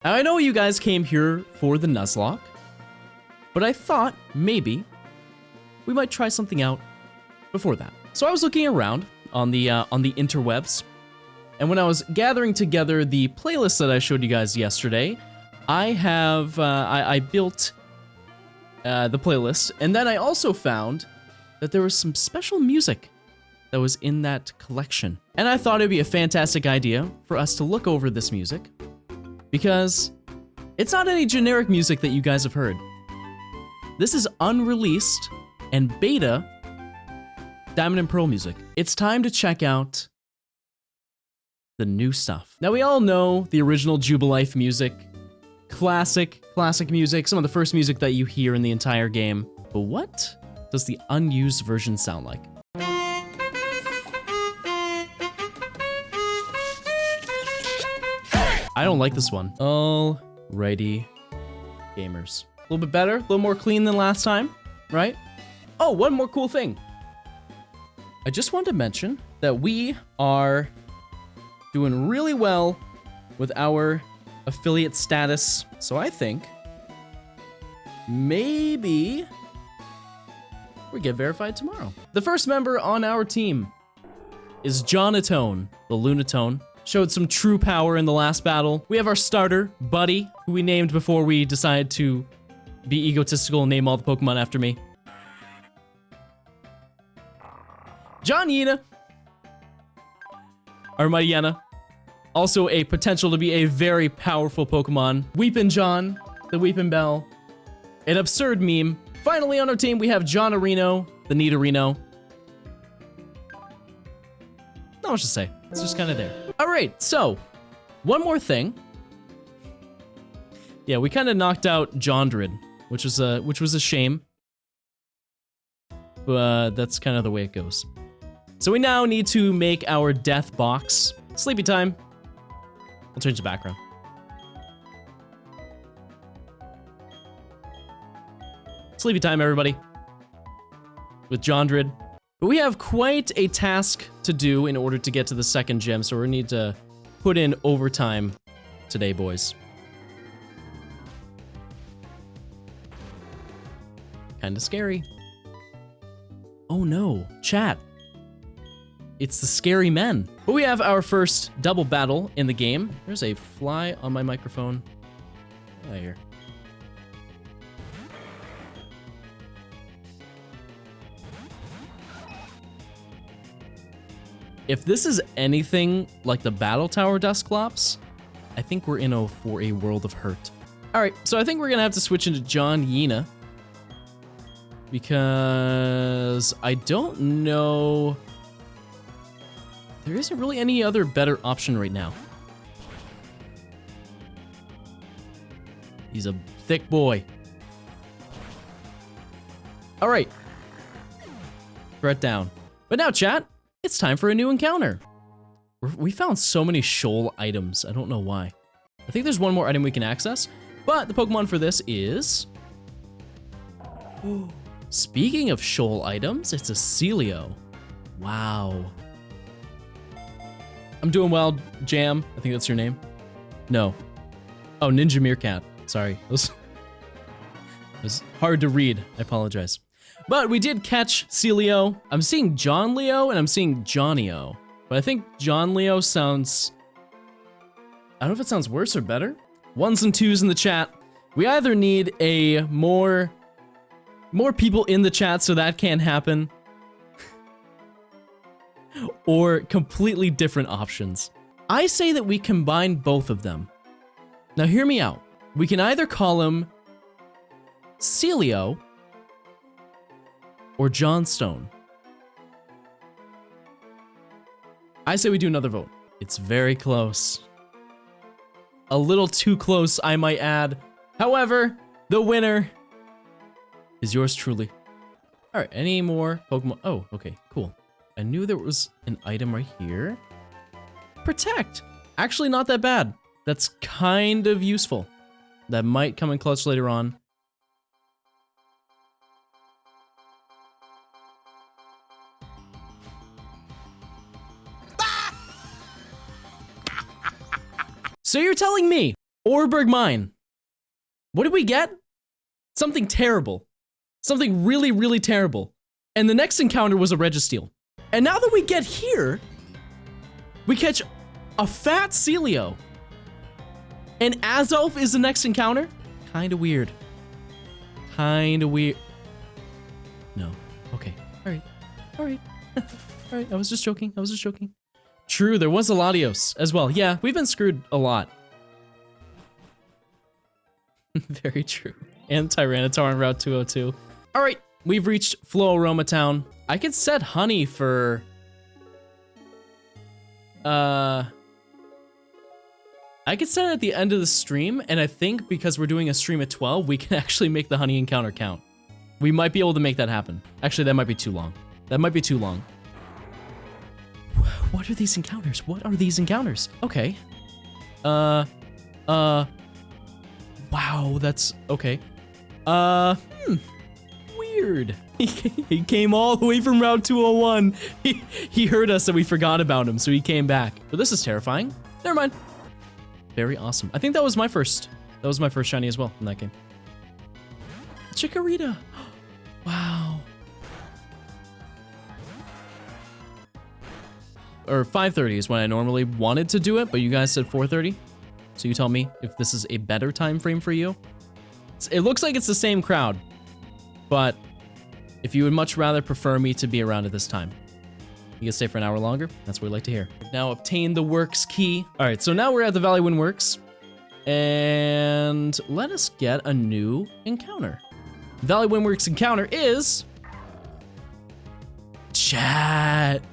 Now, I know you guys came here for the Nuzlocke, but I thought maybe we might try something out before that. So I was looking around on the interwebs, and when I was gathering together the playlist that I showed you guys yesterday, I built the playlist, and then I also found that there was some special music that was in that collection. And I thought it'd be a fantastic idea for us to look over this music, because it's not any generic music that you guys have heard. This is unreleased and beta Diamond and Pearl music. It's time to check out the new stuff. Now, we all know the original Jubilife music. Classic music, some of the first music that you hear in the entire game. But what does the unused version sound like? I don't like this one. Alrighty, gamers. A little bit better, a little more clean than last time, right? Oh, one more cool thing. I just wanted to mention that we are doing really well with our affiliate status. So I think maybe we get verified tomorrow. The first member on our team is Johnstone, the Lunatone. Showed some true power in the last battle. We have our starter, Buddy, who we named before we decided to be egotistical and name all the Pokemon after me. Johnina, our Mariana, also a potential to be a very powerful Pokemon. Weepin' John, the Weepin' Bell, an absurd meme. Finally on our team, we have John Areno, the Nidorino. Not much to say, it's just kind of there. All right, so one more thing. Yeah, we kind of knocked out Jondred, which was a shame. But that's kind of the way it goes. So we now need to make our death box. Sleepy time. We'll change the background. Sleepy time, everybody. With Jondred. But we have quite a task to do in order to get to the second gym, so we need to put in overtime today, boys. Kinda scary. Oh no, chat. It's the scary men. But we have our first double battle in the game. There's a fly on my microphone. Get out of here. If this is anything like the Battle Tower Dusclops, I think we're in for a world of hurt. All right, so I think we're gonna have to switch into Johnina, because I don't know. There isn't really any other better option right now. He's a thick boy. All right. Threat down. But now, chat, it's time for a new encounter. We found so many shoal items. I don't know why. I think there's one more item we can access, but the Pokemon for this is... Speaking of shoal items, it's a Celio. Wow. I'm doing well, Jam. I think that's your name. No. Oh, Ninja Meerkat. Sorry. It was hard to read. I apologize. But we did catch Celio. I'm seeing John Leo and I'm seeing Johnny-O. But I think John Leo sounds... I don't know if it sounds worse or better. 1s and 2s in the chat. We either need a more people in the chat so that can happen, or completely different options. I say that we combine both of them. Now hear me out. We can either call him Celio or Johnstone. I say we do another vote. It's very close. A little too close, I might add. However, the winner is yours truly. All right, any more Pokemon? Oh, okay, cool. I knew there was an item right here. Protect. Actually, not that bad. That's kind of useful. That might come in clutch later on. So you're telling me Orberg Mine. What did we get? Something terrible. Something really, really terrible. And the next encounter was a Registeel. And now that we get here, we catch a fat Celio. And Azulf is the next encounter? Kinda weird. Kinda weird. No. Okay. Alright. Alright. Alright, I was just joking. I was just joking. True, there was a Latios as well. Yeah, we've been screwed a lot. Very true. And Tyranitar on Route 202. Alright, we've reached Flow Aroma Town. I could set honey for... I could set it at the end of the stream, and I think because we're doing a stream at 12, we can actually make the honey encounter count. We might be able to make that happen. Actually, that might be too long. That might be too long. What are these encounters? What are these encounters? Okay. Wow, that's... Okay. Weird. He came all the way from Route 201. He heard us and we forgot about him, so he came back. But this is terrifying. Never mind. Very awesome. I think that was my first shiny as well in that game. Chikorita. Wow. Or 5:30 is when I normally wanted to do it, but you guys said 4:30. So you tell me if this is a better time frame for you. It looks like it's the same crowd, but if you would much rather prefer me to be around at this time, you can stay for an hour longer. That's what we like to hear. Now obtain the works key. All right, so now we're at the Valley Windworks, and let us get a new encounter. Valley Windworks encounter is... Chat.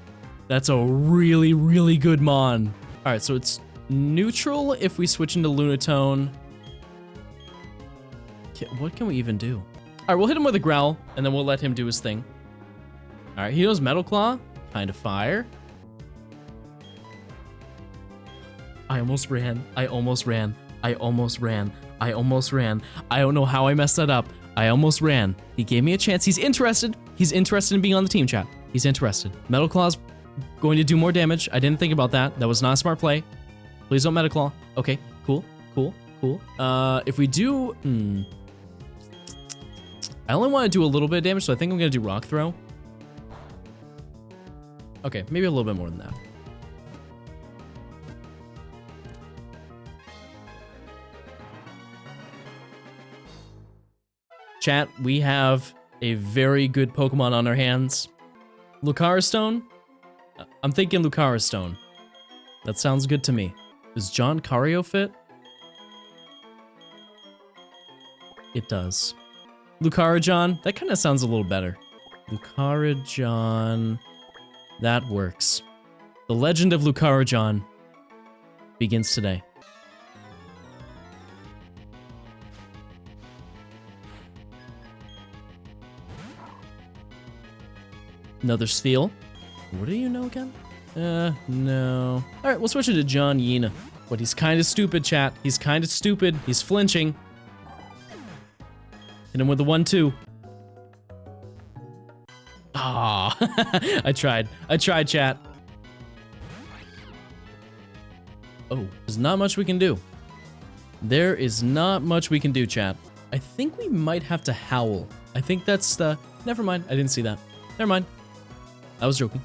That's a really, really good mon. All right, so it's neutral if we switch into Lunatone. What can we even do? All right, we'll hit him with a Growl, and then we'll let him do his thing. All right, he knows Metal Claw, kind of fire. I almost ran. I almost ran. I almost ran. I almost ran. I don't know how I messed that up. I almost ran. He gave me a chance. He's interested. He's interested in being on the team chat. He's interested. Metal Claw's going to do more damage. I didn't think about that. That was not a smart play. Please don't Metal Claw. Okay, cool, cool, cool. If we do... I only want to do a little bit of damage, so I think I'm going to do Rock Throw. Okay, maybe a little bit more than that. Chat, we have a very good Pokemon on our hands. Lucaristone? I'm thinking Lucaristone. That sounds good to me. Does John Cario fit? It does. Lucarajon? That kind of sounds a little better. Lucarajon... That works. The Legend of Lucarajon begins today. Another Steel. What do you know again? No. Alright, we'll switch it to John Yena. But he's kind of stupid, chat. He's kind of stupid. He's flinching. Hit him with the 1-2. Ah, I tried. I tried, chat. Oh, there's not much we can do. There is not much we can do, chat. I think we might have to howl. I think that's the... Never mind. I didn't see that. Never mind. I was joking.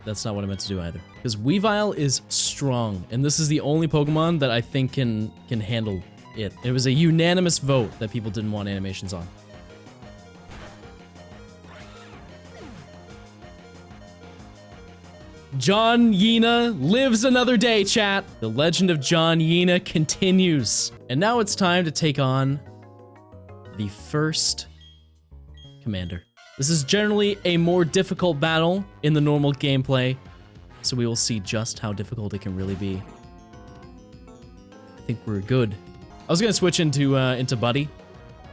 That's not what I meant to do either. Because Weavile is strong, and this is the only Pokemon that I think can handle it. It was a unanimous vote that people didn't want animations on. John Yena lives another day, chat. The legend of John Yena continues. And now it's time to take on the first commander. This is generally a more difficult battle in the normal gameplay, so we will see just how difficult it can really be. I think we're good. I was gonna switch into Buddy,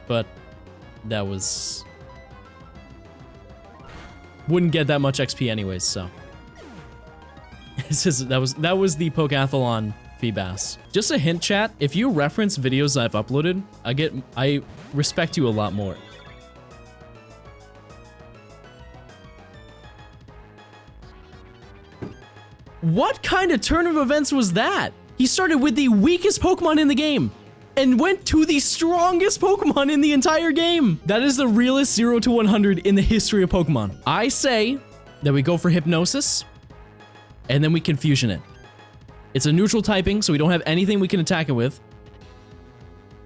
but that was... Wouldn't get that much XP anyways, so... that was the Pokathlon Feebas. Just a hint, chat, if you reference videos I've uploaded, I respect you a lot more. What kind of turn of events was that? He started with the weakest Pokemon in the game and went to the strongest Pokemon in the entire game. That is the realest 0 to 100 in the history of Pokemon. I say that we go for Hypnosis and then we Confusion it. It's a neutral typing, so we don't have anything we can attack it with.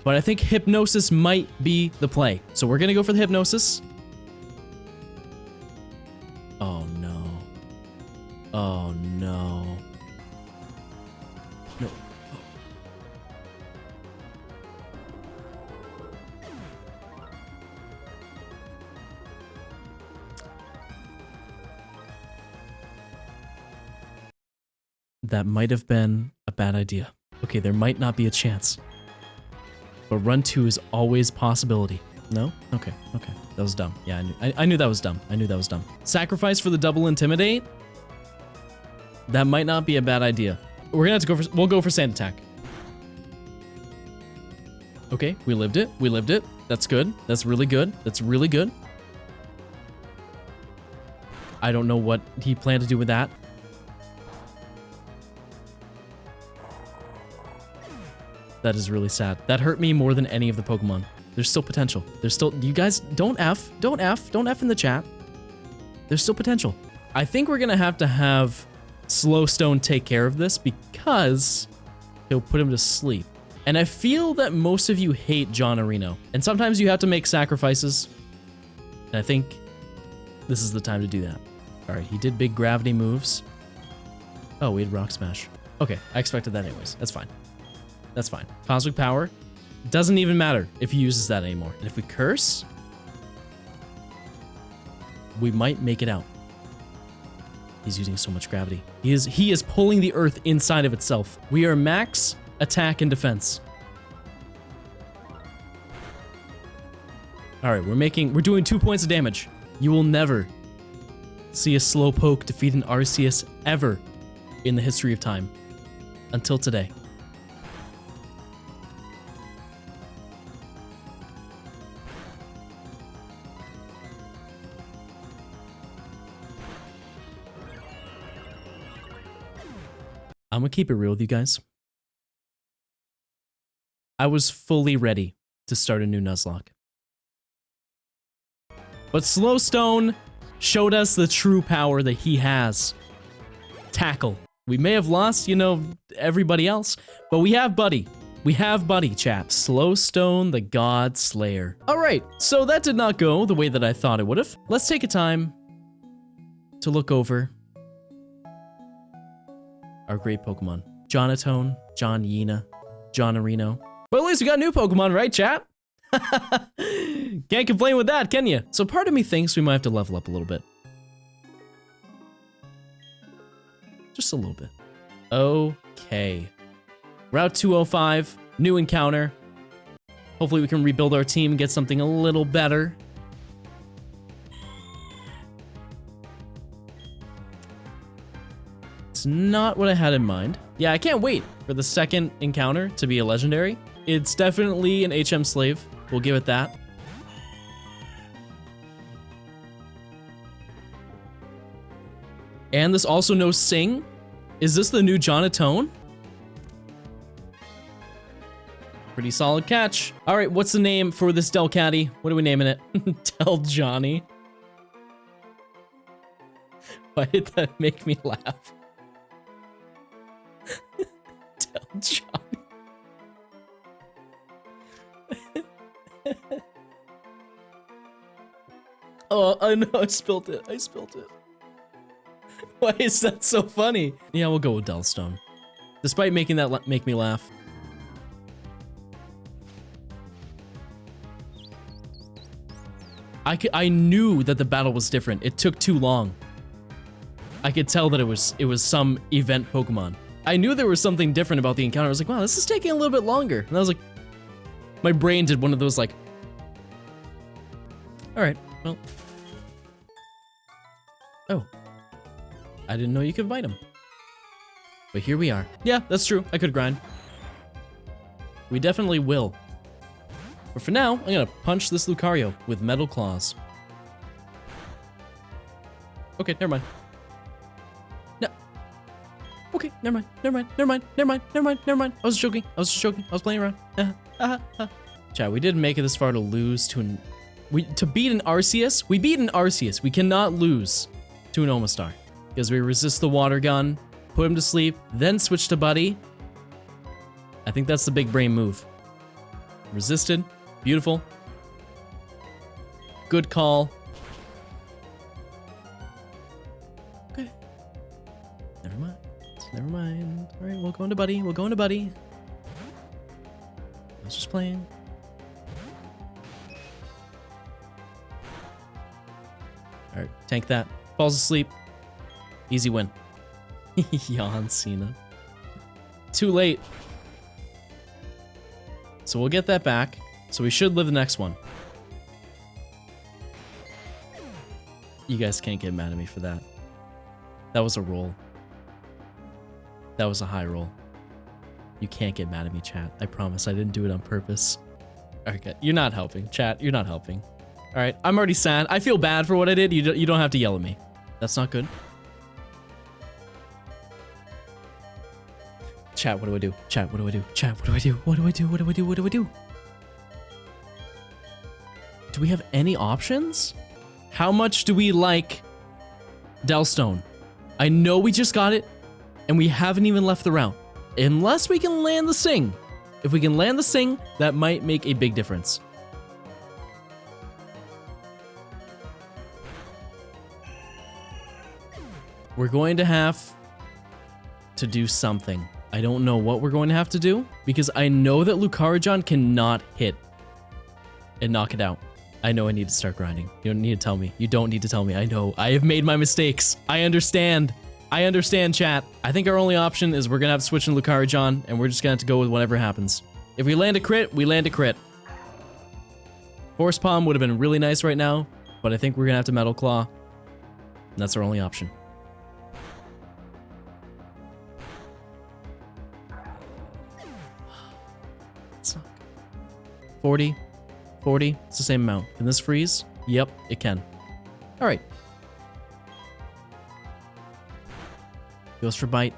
But I think Hypnosis might be the play. So we're gonna go for the Hypnosis. Oh no. Oh no. No. That might have been a bad idea. Okay, there might not be a chance. But run 2 is always possibility. No? Okay, okay. That was dumb. Yeah, I knew that was dumb. I knew that was dumb. Sacrifice for the double Intimidate? That might not be a bad idea. We're gonna have to go for, we'll go for Sand Attack. Okay, we lived it. We lived it. That's good. That's really good. That's really good. I don't know what he planned to do with that. That is really sad. That hurt me more than any of the Pokemon. There's still potential. There's still, you guys, don't F in the chat. There's still potential. I think we're gonna have to have Slowstone take care of this because he'll put him to sleep. And I feel that most of you hate John Areno. And sometimes you have to make sacrifices. And I think this is the time to do that. All right, he did big gravity moves. Oh, we had Rock Smash. Okay, I expected that anyways. That's fine. That's fine. Cosmic Power doesn't even matter if he uses that anymore. And if we Curse, we might make it out. He's using so much gravity. He is pulling the Earth inside of itself. We are max attack and defense. All right, we're doing 2 points of damage. You will never see a Slowpoke defeat an Arceus ever in the history of time. Until today. I'm gonna keep it real with you guys. I was fully ready to start a new Nuzlocke. But Slowstone showed us the true power that he has. Tackle. We may have lost, you know, everybody else, but we have Buddy. We have Buddy, chat. Slowstone, the God Slayer. All right, so that did not go the way that I thought it would have. Let's take a time to look over our great Pokemon. Johnstone, John Yena, John Areno. But at least we got new Pokemon, right, chat? Can't complain with that, can you? So part of me thinks we might have to level up a little bit. Just a little bit. Okay. Route 205, new encounter. Hopefully we can rebuild our team, get something a little better. It's not what I had in mind. Yeah, I can't wait for the second encounter to be a legendary. It's definitely an HM slave. We'll give it that. And this also knows Sing. Is this the new Johnstone? Pretty solid catch. All right, what's the name for this Delcatty? What are we naming it? Del Johnny. Why did that make me laugh? Del Johnny. Oh, I know, I spilled it. I spilled it. Why is that so funny? Yeah, we'll go with Delstone. Despite making that make me laugh. I knew that the battle was different. It took too long. I could tell that it was some event Pokemon. I knew there was something different about the encounter. I was like, wow, this is taking a little bit longer. And I was like, my brain did one of those like, all right, well. Oh, I didn't know you could fight him. But here we are. Yeah, that's true. I could grind. We definitely will. But for now, I'm gonna punch this Lucario with Metal Claws. Okay, never mind. No. Okay, never mind, never mind, never mind, never mind, never mind, never mind. I was joking, I was just joking, I was playing around. Chat, we didn't make it this far to lose to an... to beat an Arceus? We beat an Arceus. We cannot lose to an Omastar. Because we resist the water gun, put him to sleep, then switch to Buddy. I think that's the big brain move. Resisted. Beautiful. Good call. Okay. Never mind. Never mind. Alright, we'll go into Buddy. We'll go into Buddy. I was just playing. Alright, tank that. Falls asleep. Easy win. Yawn Cena. Too late. So we'll get that back. So we should live the next one. You guys can't get mad at me for that. That was a roll. That was a high roll. You can't get mad at me, chat. I promise I didn't do it on purpose. Okay, you're not helping. Chat, you're not helping. Alright, I'm already sad. I feel bad for what I did. You don't have to yell at me. That's not good. Chat, what do I do? Chat, what do I do? Chat, what do I do? What do I do? What do I do? What do I do? Do we have any options? How much do we like Delstone? I know we just got it, and we haven't even left the round. Unless we can land the Sing. If we can land the Sing, that might make a big difference. We're going to have to do something. I don't know what we're going to have to do, because I know that Lucario cannot hit and knock it out. I know I need to start grinding. You don't need to tell me. You don't need to tell me. I know. I have made my mistakes. I understand. I understand, chat. I think our only option is we're going to have to switch in Lucario, and we're just going to have to go with whatever happens. If we land a crit, we land a crit. Force Palm would have been really nice right now, but I think we're going to have to Metal Claw. And that's our only option. Suck. 40. 40. It's the same amount. Can this freeze? Yep, it can. All right. Goes for bite.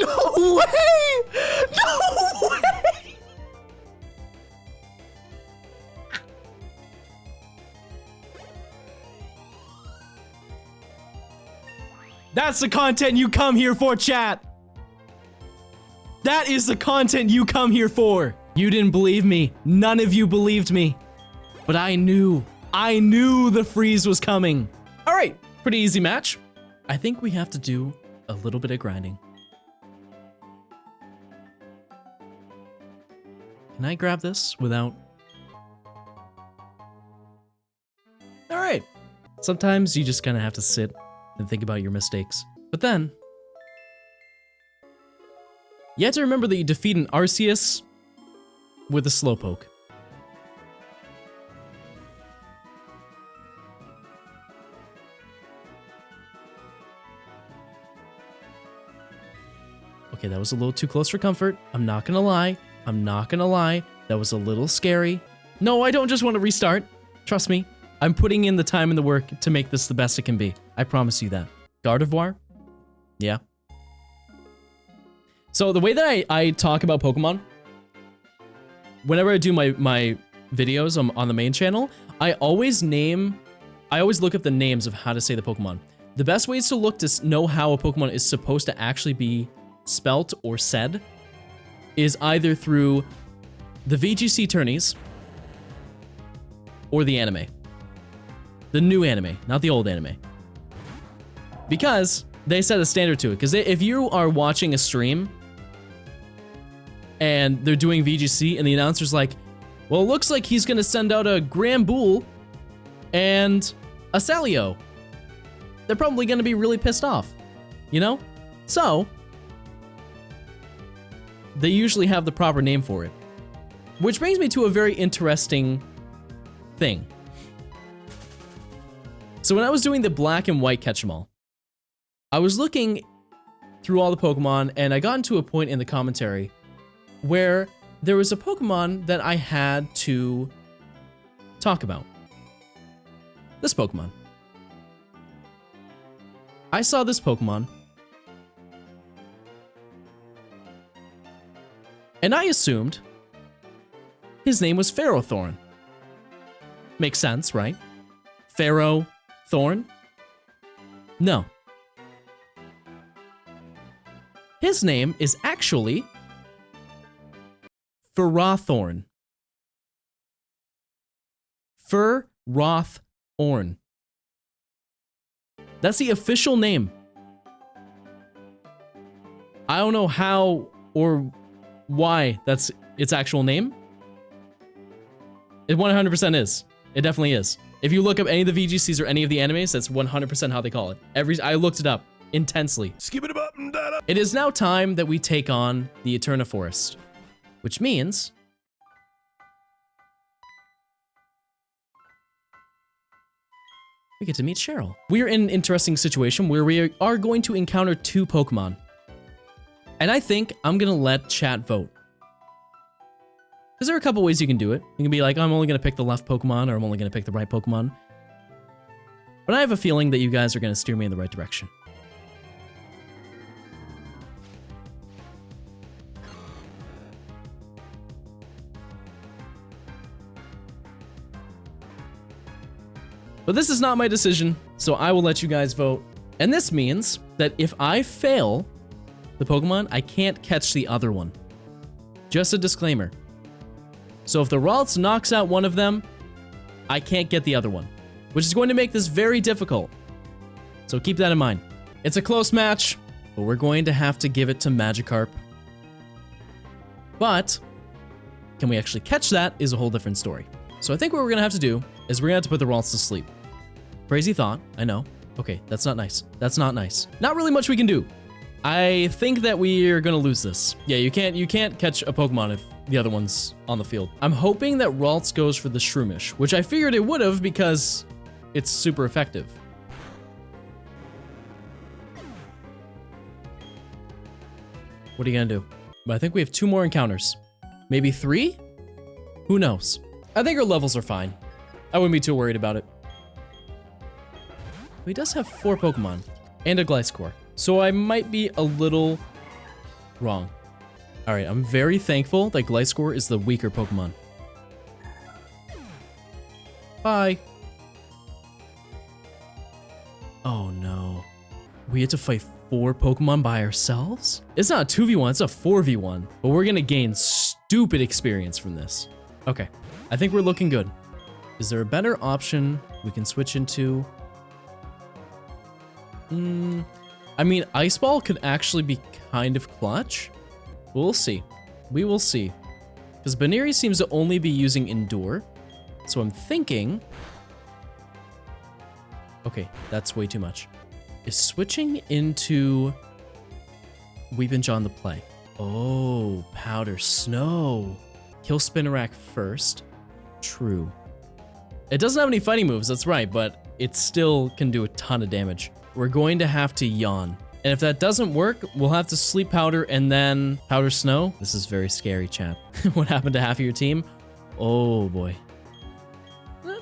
No way! No way! That's the content you come here for, chat. That is the content you come here for. You didn't believe me. None of you believed me. But I knew. I knew the freeze was coming. All right, pretty easy match. I think we have to do a little bit of grinding. Can I grab this without... All right. Sometimes you just kind of have to sit and think about your mistakes. But then, you have to remember that you defeat an Arceus with a Slowpoke. Okay, that was a little too close for comfort. I'm not gonna lie. I'm not gonna lie. That was a little scary. No, I don't just want to restart. Trust me. I'm putting in the time and the work to make this the best it can be. I promise you that. Gardevoir? Yeah. So the way that I talk about Pokemon, whenever I do my videos on the main channel, I always look up the names of how to say the Pokemon. The best ways to look to know how a Pokemon is supposed to actually be spelt or said is either through the VGC tourneys or the anime. The new anime, not the old anime. Because they set a standard to it. Because if you are watching a stream and they're doing VGC and the announcer's like, well, it looks like he's going to send out a Granbull and a Salio. They're probably going to be really pissed off, you know? So, they usually have the proper name for it. Which brings me to a very interesting thing. So when I was doing the black and white catch-em-all, I was looking through all the Pokemon and I got into a point in the commentary where there was a Pokemon that I had to talk about. This Pokemon. I saw this Pokemon, and I assumed his name was Ferrothorn. Makes sense, right? Ferrothorn? No. His name is actually Ferrothorn. Ferrothorn. That's the official name. I don't know how or why that's its actual name. It 100% is. It definitely is. If you look up any of the VGCs or any of the animes, that's 100% how they call it. I looked it up intensely. Skip it up and down. It is now time that we take on the Eterna Forest, which means we get to meet Cheryl. We're in an interesting situation where we are going to encounter two Pokemon. And I think I'm gonna let chat vote. Because there are a couple ways you can do it. You can be like, I'm only gonna pick the left Pokemon, or I'm only gonna pick the right Pokemon. But I have a feeling that you guys are gonna steer me in the right direction. But this is not my decision, so I will let you guys vote. And this means that if I fail the Pokemon, I can't catch the other one. Just a disclaimer. So if the Ralts knocks out one of them, I can't get the other one, which is going to make this very difficult. So keep that in mind. It's a close match, but we're going to have to give it to Magikarp. But can we actually catch that is a whole different story. So I think what we're gonna have to do is we're gonna have to put the Ralts to sleep. Crazy thought, I know. Okay, that's not nice. That's not nice. Not really much we can do. I think that we're gonna lose this. Yeah, you can't catch a Pokemon if the other one's on the field. I'm hoping that Ralts goes for the Shroomish, which I figured it would have because it's super effective. What are you gonna do? But I think we have 2 more encounters. Maybe 3? Who knows? I think our levels are fine. I wouldn't be too worried about it. He does have 4 Pokemon and a Gliscor, so I might be a little wrong. All right, I'm very thankful that Gliscor is the weaker Pokemon. Bye. Oh no. We had to fight 4 Pokemon by ourselves? It's not a 2v1, it's a 4v1, but we're gonna gain stupid experience from this. Okay, I think we're looking good. Is there a better option we can switch into? I mean, Ice Ball could actually be kind of clutch. We'll see. We will see. Because Baneri seems to only be using Endure. So I'm thinking... Okay, that's way too much. Is switching into Weepinja on the play. Oh, Powder Snow. Kill Spinarak first. True. It doesn't have any fighting moves, that's right, but it still can do a ton of damage. We're going to have to yawn. And if that doesn't work, we'll have to Sleep Powder and then Powder Snow. This is very scary, chat. What happened to half of your team? Oh boy.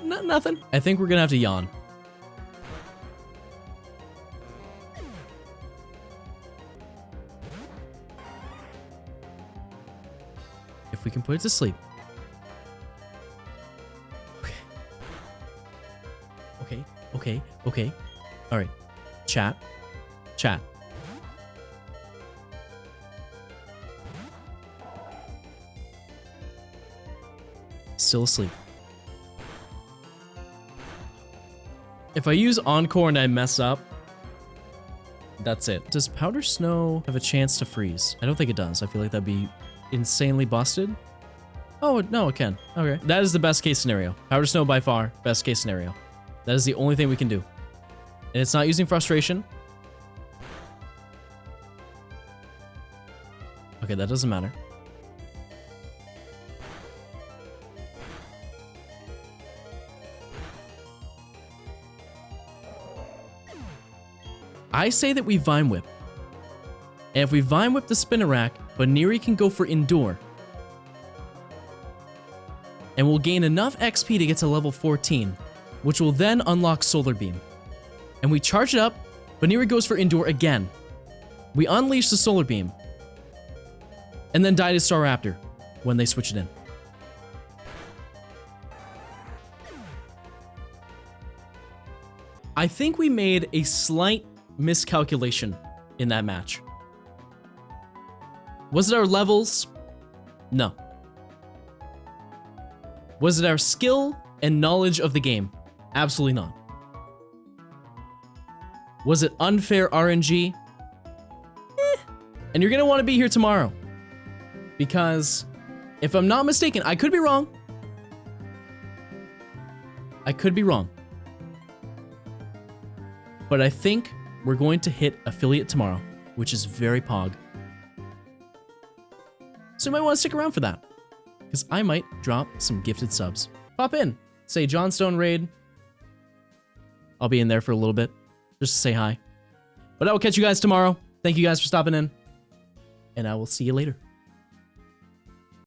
Nothing. I think we're gonna have to yawn. If we can put it to sleep. Okay. All right. Chat. Still asleep. If I use Encore and I mess up, that's it. Does Powder Snow have a chance to freeze? I don't think it does. I feel like that'd be insanely busted. Oh, no, it can. Okay. That is the best case scenario. Powder Snow by far, best case scenario. That is the only thing we can do. And it's not using Frustration. Okay, that doesn't matter. I say that we Vine Whip. And if we Vine Whip the Spinarak, Baneri can go for Endure. and we'll gain enough XP to get to level 14, which will then unlock Solar Beam. And we charge it up, but here it goes for Endure again. We unleash the Solar Beam, and then die to Staraptor when they switch it in. I think we made a slight miscalculation in that match. Was it our levels? No. Was it our skill and knowledge of the game? Absolutely not. Was it unfair RNG? And you're gonna want to be here tomorrow. Because, if I'm not mistaken, I could be wrong. I could be wrong. But I think we're going to hit affiliate tomorrow, which is very pog. So you might want to stick around for that, because I might drop some gifted subs. Pop in, say Johnstone raid. I'll be in there for a little bit, just to say hi. But I will catch you guys tomorrow. Thank you guys for stopping in, and I will see you later.